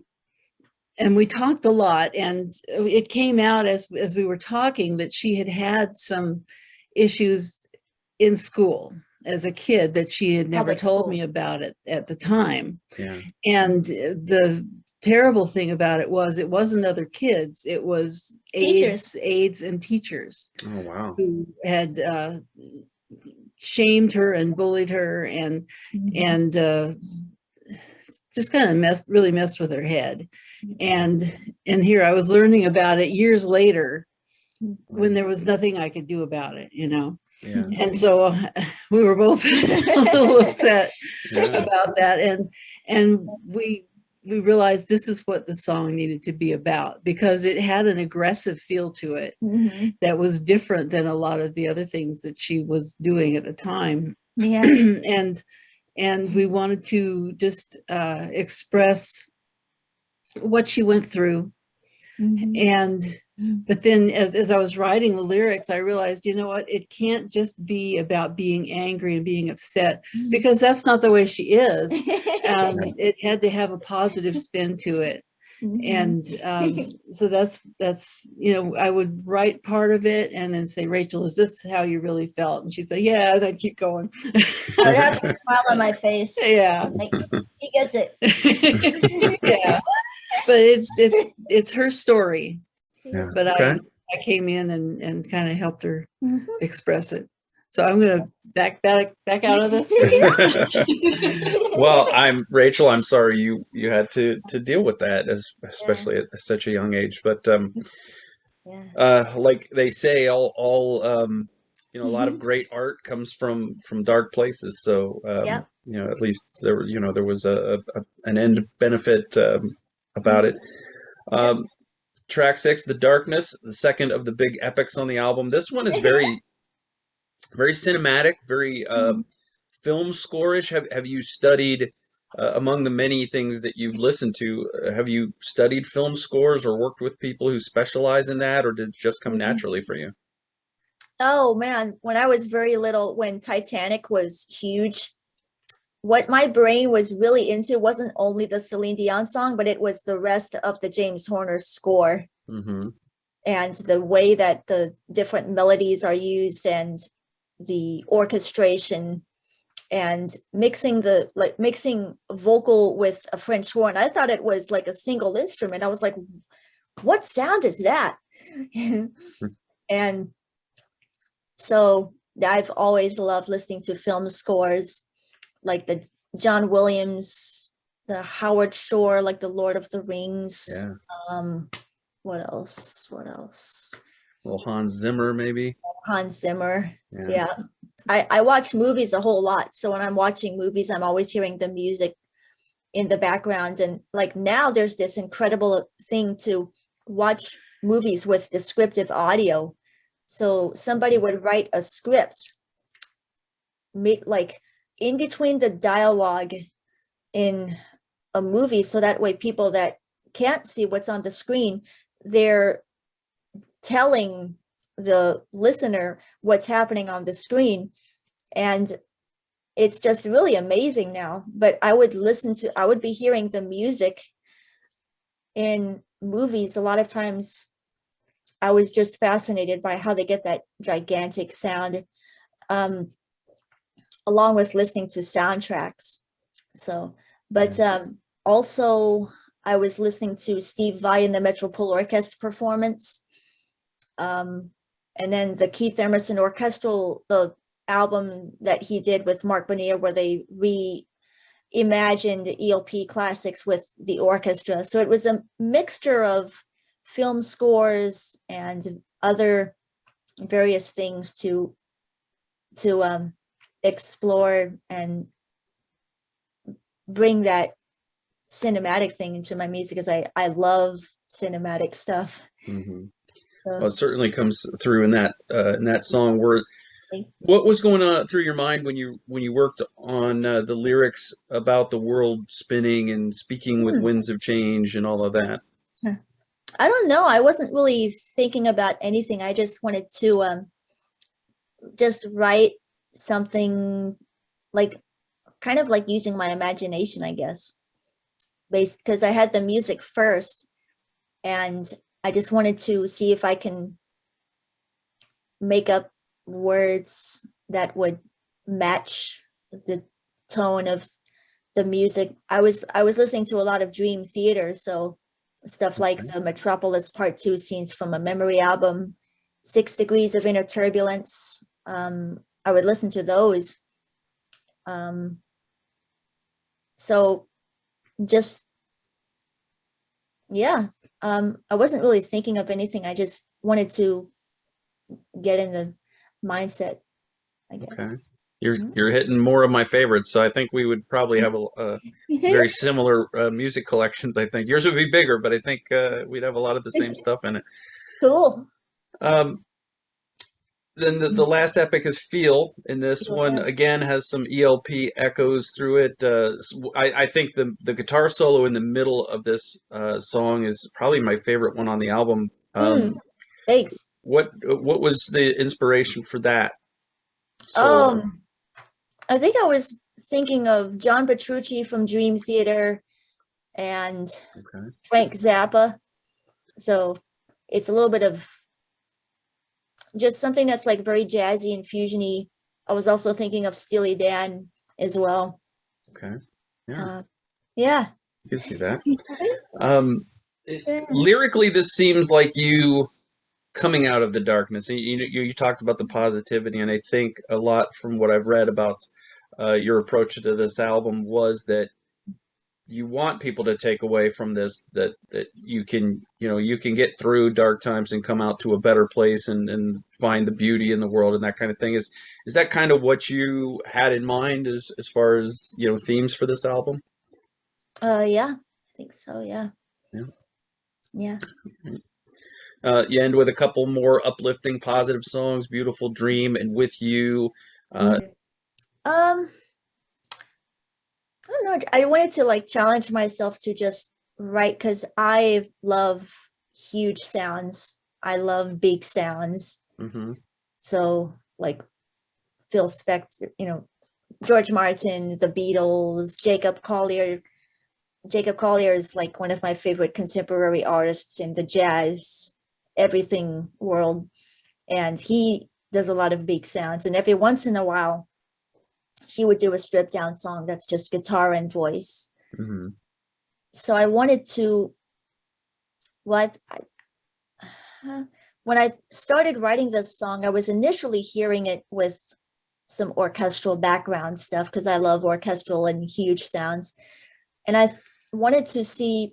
we talked a lot, and it came out as we were talking that she had some issues in school as a kid that she had never told me about it at the time. Yeah. And the terrible thing about it wasn't other kids, it was aides and teachers. Oh wow. Who had shamed her and bullied her and just kind of really messed with her head. And here I was learning about it years later when there was nothing I could do about it, Yeah. And so we were both a little upset about that, and we realized this is what the song needed to be about, because it had an aggressive feel to it that was different than a lot of the other things that she was doing at the time. Yeah. and we wanted to just express what she went through. But then as I was writing the lyrics, I realized, you know what, it can't just be about being angry and being upset, because that's not the way she is. It had to have a positive spin to it. And so that's I would write part of it and then say, Rachel, is this how you really felt? And she'd say, yeah, and I'd keep going. I would have a smile on my face. Yeah. Like, he gets it. Yeah. But it's her story. Yeah. But okay. I came in and kind of helped her Mhm. express it. So I'm going to back out of this. Well, Rachel. I'm sorry you had to deal with that, Yeah, especially at such a young age. But yeah. like they say, all a lot of Mhm. great art comes from dark places. So Yep. at least there was an end benefit about it. Mhm. Yep. Um, Track 6, The Darkness, the second of the big epics on the album. This one is very cinematic, very Mhm. film score-ish. Have you studied among the many things that you've listened to? Have you studied film scores or worked with people who specialize in that, or did it just come Mhm. naturally for you? Oh man, when I was very little, when Titanic was huge, what my brain was really into wasn't only the Celine Dion song, but it was the rest of the James Horner score Mm-hmm. and the way that the different melodies are used and the orchestration and mixing vocal with a French horn. I thought it was like a single instrument. I was like, what sound is that? And so I've always loved listening to film scores like the John Williams, the Howard Shore, like the Lord of the Rings. Yeah. Um, what else? What else? Well, Hans Zimmer, maybe. Hans Zimmer. Yeah. Yeah. I watch movies a whole lot. So when I'm watching movies, I'm always hearing the music in the background. And like now there's this incredible thing to watch movies with descriptive audio. So somebody would write a script like in between the dialogue in a movie, so that way people that can't see what's on the screen, they're telling the listener what's happening on the screen. And it's just really amazing now. But I would be hearing the music in movies a lot of times. I was just fascinated by how they get that gigantic sound, um, along with listening to soundtracks. So, but Yeah. also I was listening to Steve Vai in the Metropole Orchestra performance, um, and then the Keith Emerson Orchestral, the album that he did with Mark Bonilla, where they reimagined ELP classics with the orchestra. So it was a mixture of film scores and other various things to explore and bring that cinematic thing into my music, because I love cinematic stuff. Mm-hmm. Well, So it certainly comes through in that song. What was going on through your mind when you worked on the lyrics about the world spinning and speaking with hmm, winds of change and all of that? I don't know. I wasn't really thinking about anything. I just wanted to just write something like kind of like using my imagination, I guess, based because I had the music first and I just wanted to see if I can make up words that would match the tone of the music. I was listening to a lot of Dream Theater, so stuff like Okay. the Metropolis Part 2 scenes from a memory album, 6 Degrees of Inner Turbulence. I would listen to those. Um, so just yeah, I wasn't really thinking of anything. I just wanted to get in the mindset, I guess. Okay. Mhm. You're hitting more of my favorites, so I think we would probably have a very similar music collections. I think yours would be bigger, but I think we'd have a lot of the same stuff in it. Cool. Um, then the last epic is Feel, and this Cool, one yeah. again has some ELP echoes through it. I think the guitar solo in the middle of this song is probably my favorite one on the album. Mm, thanks. What was the inspiration for that solo? Um, I think I was thinking of John Petrucci from Dream Theater and Okay. Frank Zappa. So it's a little bit of just something that's like very jazzy and fusiony. I was also thinking of Steely Dan as well. Okay. Yeah, Uh, yeah. you can see that. I think so. Um, Yeah. Lyrically, this seems like you. coming out of the darkness. And you talked about the positivity, and I think a lot from what I've read about your approach to this album was that you want people to take away from this that you can, you can get through dark times and come out to a better place, and find the beauty in the world and that kind of thing. Is that kind of what you had in mind as far as, themes for this album? Yeah, I think so. Yeah. Yeah. Yeah. You end with a couple more uplifting, positive songs: "Beautiful Dream" and "With You." Um, I don't know. I wanted to like challenge myself to just write because I love huge sounds. I love big sounds. Hmm. So like Phil Spector, George Martin, the Beatles, Jacob Collier. Jacob Collier is like one of my favorite contemporary artists in the jazz everything world, and he does a lot of big sounds. And every once in a while, he would do a stripped down song that's just guitar and voice. Hmm. So I wanted to, well, when I started writing this song, I was initially hearing it with some orchestral background stuff because I love orchestral and huge sounds. And I wanted to see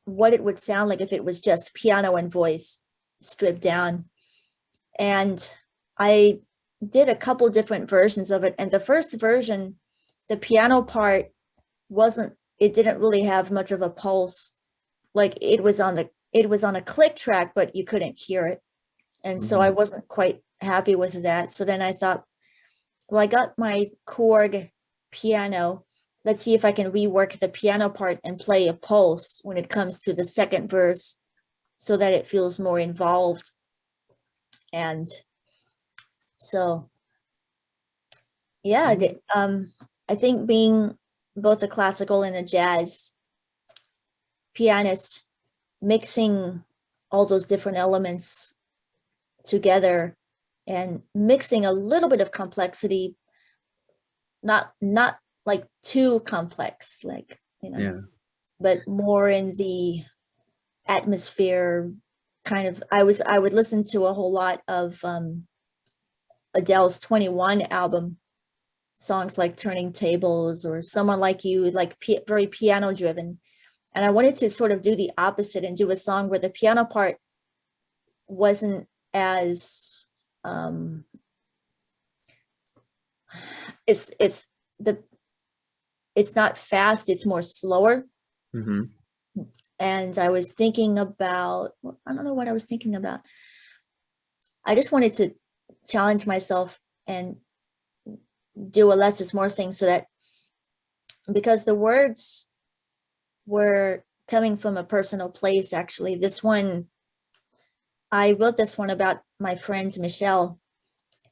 what it would sound like if it was just piano and voice stripped down. And I did a couple different versions of it. And the first version, the piano part it didn't really have much of a pulse. Like it was on a click track, but you couldn't hear it. And so I wasn't quite happy with that. So then I thought, well, I got my Korg piano. Let's see if I can rework the piano part and play a pulse when it comes to the second verse so that it feels more involved. And so, yeah, I think being both a classical and a jazz pianist, mixing all those different elements together and mixing a little bit of complexity, not like too complex, like, Yeah. but more in the atmosphere kind of. I would listen to a whole lot of Adele's 21 album, songs like Turning Tables or Someone Like You, like very piano driven. And I wanted to sort of do the opposite and do a song where the piano part wasn't as it's the it's not fast, it's more slower. Hmm. And I was thinking about, I don't know what I was thinking about. I just wanted to challenge myself and do a less is more thing, so that because the words were coming from a personal place. Actually, I wrote this one about my friend Michelle,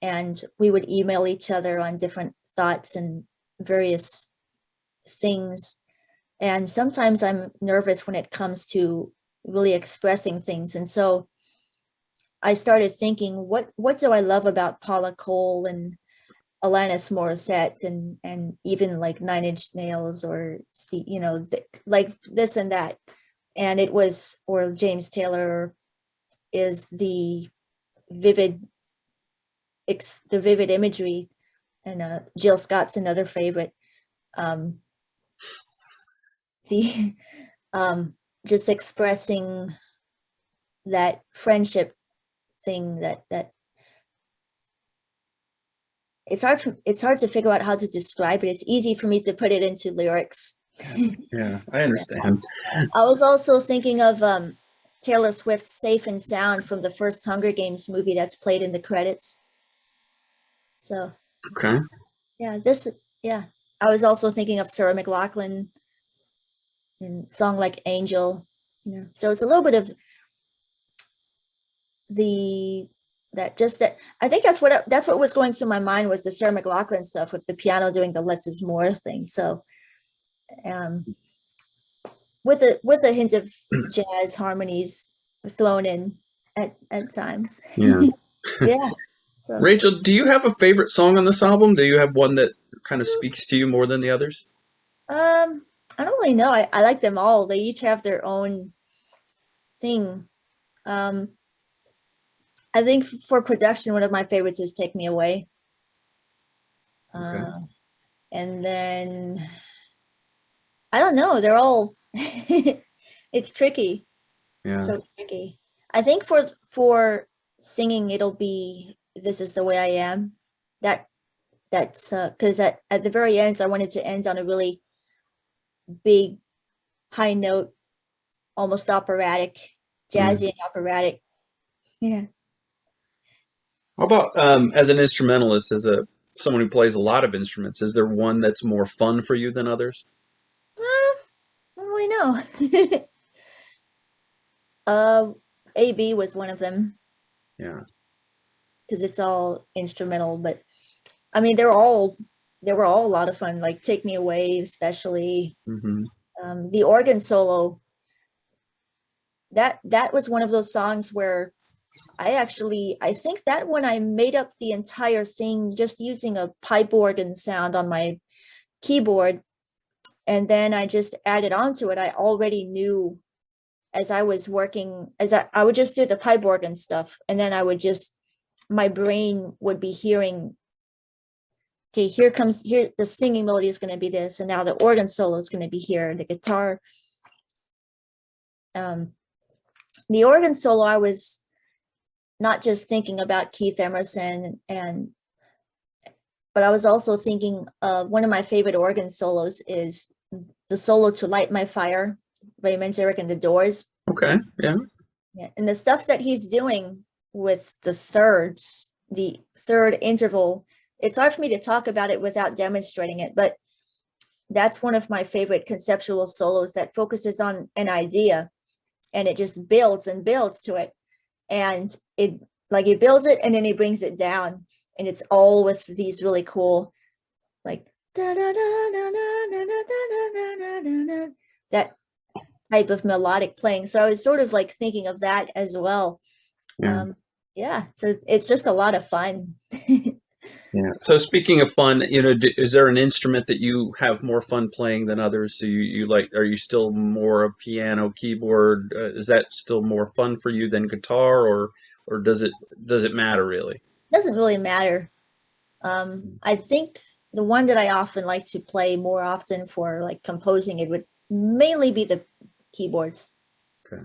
and we would email each other on different thoughts and various things. And sometimes I'm nervous when it comes to really expressing things. And so I started thinking, what do I love about Paula Cole and Alanis Morissette and even like Nine Inch Nails or like this and that. And it was, or James Taylor, is vivid the vivid imagery. And Jill Scott's another favorite. The just expressing that friendship thing that it's hard to figure out how to describe it. It's easy for me to put it into lyrics. Yeah, I understand. I was also thinking of Taylor Swift's Safe and Sound from the first Hunger Games movie that's played in the credits. So Okay. yeah, I was also thinking of Sarah McLachlan in song like Angel, so it's a little bit of the that I think that's what was going through my mind, was the Sarah McLachlan stuff with the piano doing the less is more thing. So um with a hint of jazz harmonies thrown in at times. Yeah. Yeah. So Rachel, do you have a favorite song on this album? Do you have one that kind of speaks to you more than the others? I don't really know. I like them all. They each have their own thing. Um I think for production, one of my favorites is Take Me Away. Okay. And then I don't know, they're all it's tricky. Yeah. So tricky. I think for singing it'll be This Is the Way I Am. That's because at the very end I wanted to end on a really big high note, almost operatic, jazzy and operatic. Yeah. How about as an instrumentalist, as a someone who plays a lot of instruments, is there one that's more fun for you than others? I don't really know. uh AB was one of them Yeah. because it's all instrumental, but I mean they were all a lot of fun, like Take Me Away, especially. Hmm. The organ solo, that was one of those songs where I think that when I made up the entire thing just using a pipe organ sound on my keyboard, and then I just added on to it. I already knew as I was working, I would just do the pipe organ stuff, and then my brain would be hearing, okay, here the singing melody is going to be this, and now the organ solo is going to be here, the guitar. The organ solo, I was not just thinking about Keith Emerson, but I was also thinking one of my favorite organ solos is the solo to Light My Fire, Ray Manzarek and the Doors. Okay. Yeah. Yeah, and the stuff that he's doing with the third interval, it's hard for me to talk about it without demonstrating it, but that's one of my favorite conceptual solos that focuses on an idea and it just builds and builds to it. And it builds it and then he brings it down, and it's all with these really cool, like that type of melodic playing. So I was sort of like thinking of that as well. Yeah. Yeah, so it's just a lot of fun. Yeah. So speaking of fun, is there an instrument that you have more fun playing than others? So you like, are you still more a piano, keyboard? Is that still more fun for you than guitar, or does it matter really? Doesn't really matter. I think the one that I often like to play more often for like composing, it would mainly be the keyboards. Okay.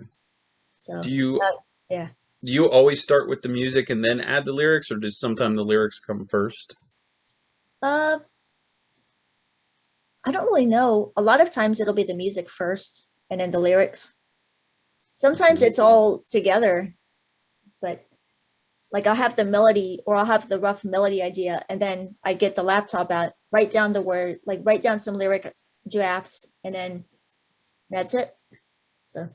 So Do you yeah. do you always start with the music and then add the lyrics, or does sometimes the lyrics come first? Uh, I don't really know. A lot of times it'll be the music first and then the lyrics. Sometimes it's all together, but like I'll have the melody or I'll have the rough melody idea, and then I get the laptop out, write down the word, like write down some lyric drafts, and then that's it. So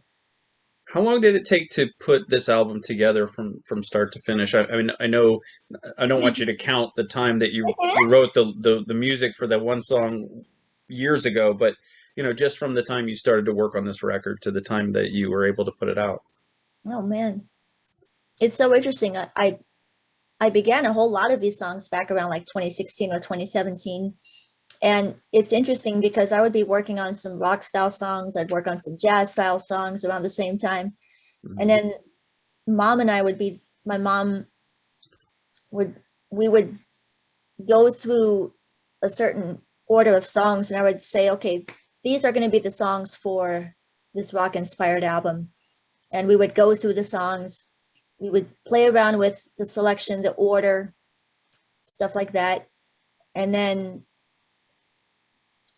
How long did it take to put this album together from start to finish? I mean, I know I don't want you to count the time that you wrote the music for that one song years ago, but just from the time you started to work on this record to the time that you were able to put it out. oh man, it's so interesting. I began a whole lot of these songs back around like 2016 or 2017. And it's interesting because I would be working on some rock style songs, I'd work on some jazz style songs around the same time. And then my mom we would go through a certain order of songs, and I would say, okay, these are going to be the songs for this rock inspired album. And we would go through the songs, we would play around with the selection, the order, stuff like that. And then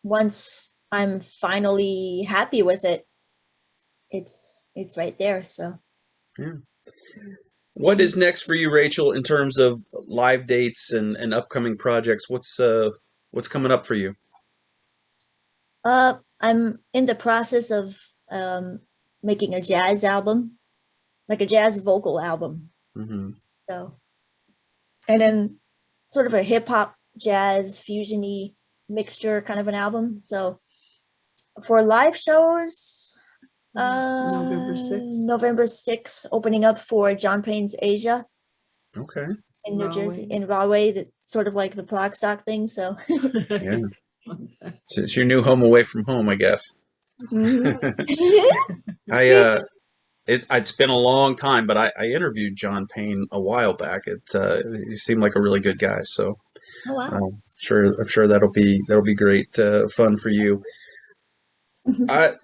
once I'm finally happy with it, it's right there. So Yeah. What is next for you, Rachel, in terms of live dates and upcoming projects? What's coming up for you? I'm in the process of making a jazz album, like a jazz vocal album. Hmm. So, and then sort of a hip hop jazz fusiony mixture kind of an album. So for live shows, November 6th, opening up for John Payne's Asia Okay. in New Jersey, in Rahway, that sort of like the Prague stock thing. So Yeah. So it's your new home away from home, I guess. Mhm. I It's been a long time, but I interviewed John Payne a while back. He seemed like a really good guy, so Oh wow. I'm sure that'll be great fun for you. I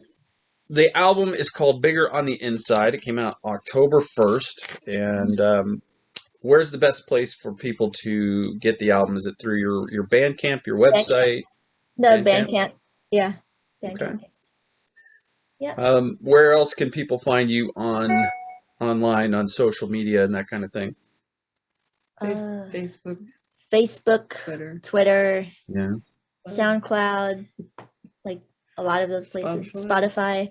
The album is called Bigger on the Inside. It came out October 1st, and where's the best place for people to get the album? Is it through your Bandcamp, your Bandcamp. website? The Bandcamp. Bandcamp. Yeah. Okay. Bandcamp. Yeah. Where else can people find you online on social media and that kind of thing? Facebook, Facebook, Twitter, Yeah. SoundCloud, like a lot of those places. Spotify.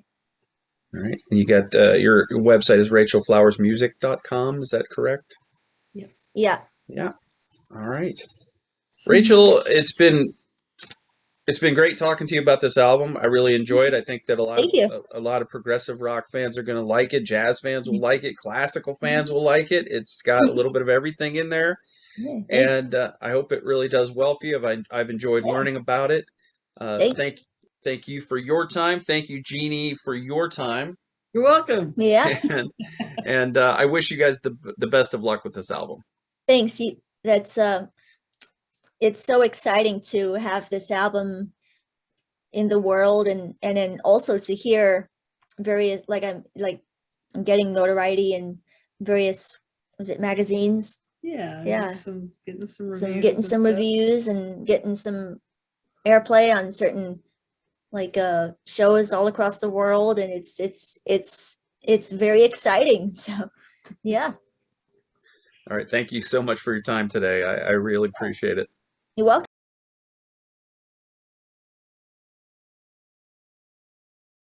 All right. And you got your website is rachelflowersmusic.com. Is that correct? Yeah. Yeah. Yeah. All right. Rachel, it's been great talking to you about this album. I really enjoy it. I think that Thank you. a lot of progressive rock fans are going to like it. Jazz fans will like it. Classical fans will like it. It's got a little bit of everything in there, Yeah, and I hope it really does well for you. I've enjoyed learning about it. thanks. Thank you for your time. Thank you, Jeanie, for your time. You're welcome. Yeah. And I wish you guys the best of luck with this album. Thanks. That's it's so exciting to have this album in the world, and then also to hear various, I'm getting notoriety in various, was it magazines? Yeah. Yeah. Getting some reviews and getting some airplay on certain shows all across the world, and it's very exciting. So yeah. All right. Thank you so much for your time today. I really appreciate it. You're welcome.